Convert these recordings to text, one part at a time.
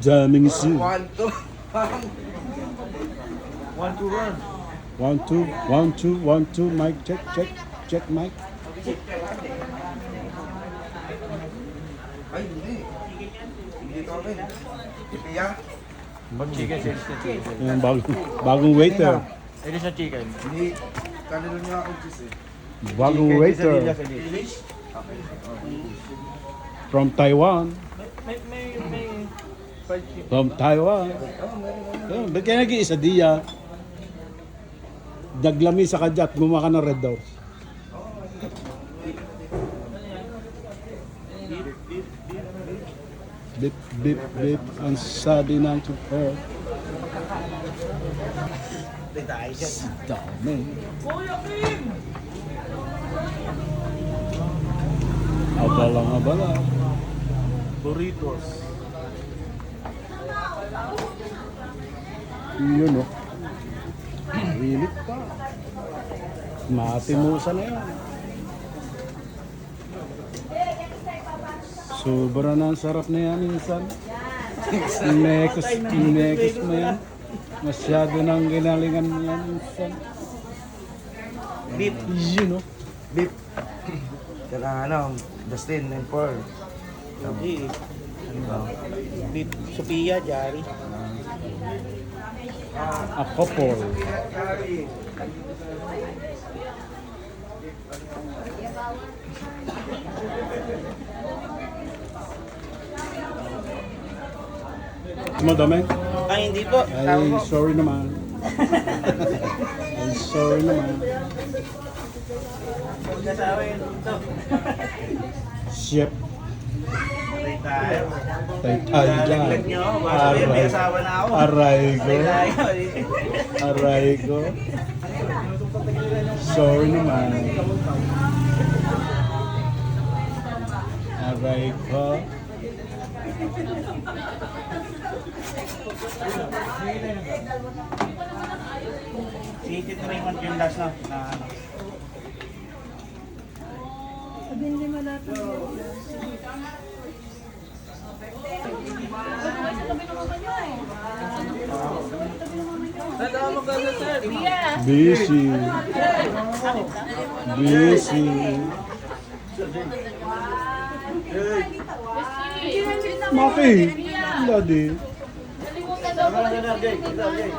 daming zoo. 1, 2. 1, 2, run. 1, 2, 1, 2, 1, 2, mic, check, check, check, mic. Ay, hindi. Hindi ka rin. Kaya, Chicken sales na chicken. Ayan, bagong waiter. It is a chicken. hindi. Kanilo niya ako cheese eh. Bagong waiter. English? Okay. From Taiwan. May fried chicken. From Taiwan. Ayan, ba't kaya nag-iisa diya? Daglami sa kadyat, gumaka ng Red Doors. Bip, bip, bip, ang sabi ng super. Dami. Abalang abala. Burritos. Yun o. Hilit pa. Matimusa na yan. Sobra na ang sarap na yan minsan. Nekos mo yan. Masyado nang ginalingan mo yan minsan. Beef. Yun o. Beef. Saka ano, Dustin and Paul. Hindi. Beef. Sophia, Jari. A couple. Madami? Ay, hindi po. Ay, sorry naman. Ay, sorry naman. Magkasawa yun dito. Chef. Tayo. Tay dyan. Laglag nyo. Baka sabihin, may asawa na ako. Aray ko. Tayo. Aray ko. Sorry naman. Aray ko. Si Raymond yung last na. Busy. Busy. Maki. Daddy.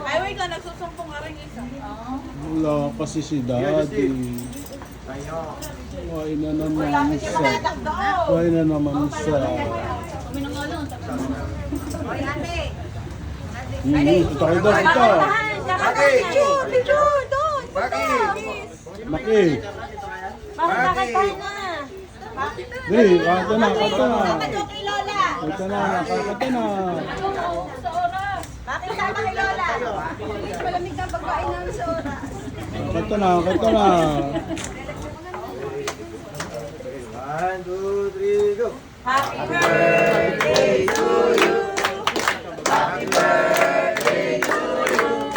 Ay, wait lang, nagsusumpong ka rin isa. Wala kasi si Daddy. Why na naman siya? Why na naman siya? Oy, ate. Ito kayo doon, ito. Picture, picture, doon. Bakit? Maki. Bakit na? Di, kata na, kata na. Bakit kay Lola? Kata na, kata na. Bakit sama kay Lola? Please, malamig na pagkain namin sa oras. Kata na, kata na. 1, 2, 3, go! Happy birthday to you. Happy birthday to you.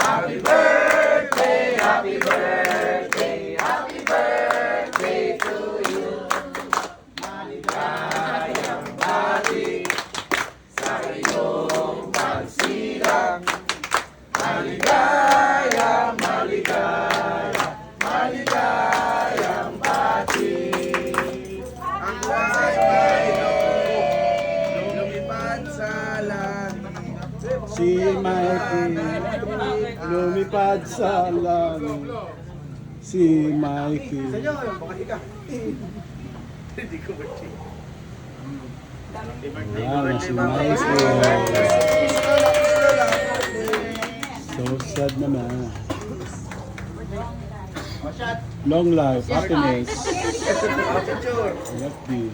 Happy birthday, happy birthday, happy birthday to you. Maligayang bati sa iyong pagsilang. Maligaya, maligaya, maligayang bati. Ang buhay ay lumipad sa langit. Si Mikey. Lumipad sa langit. Si Mikey. Yan, si Mikey. So sad naman. Long life, happiness. Happy.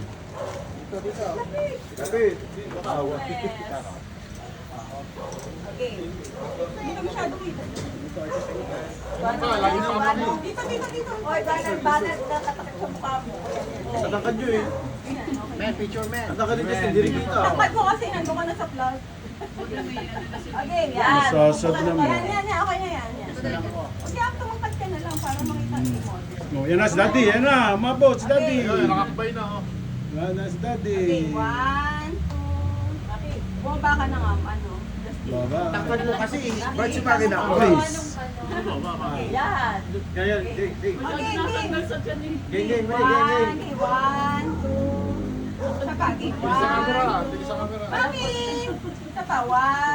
Dito masyado dito. Dito, dito, dito. Oy, banner na katakit sa mukha mo. Tatangkad nyo eh. Man, picture man. Tatangkad nyo kasi hindi rin kita. Takpat mo kasi nandun ka na sa vlog. Okay, yan. Sasad naman. Yan, yan, yan. Okay na yan. Okay, tumangkad ka na lang para makita mo. Oh, yan na si Daddy, yan na, mabot si Daddy. Nakakabay na oh. Yan na si Daddy. Okay, 1, 2, okay. ka na nga, ano. Justin. Baba. Takpan mo kasi. Ba't si Maki na? Guys. Yan. Ganyan, dig. Okay, game. Ganyan, One, two. Isa pa, game. One. Mami! Isa pa, one.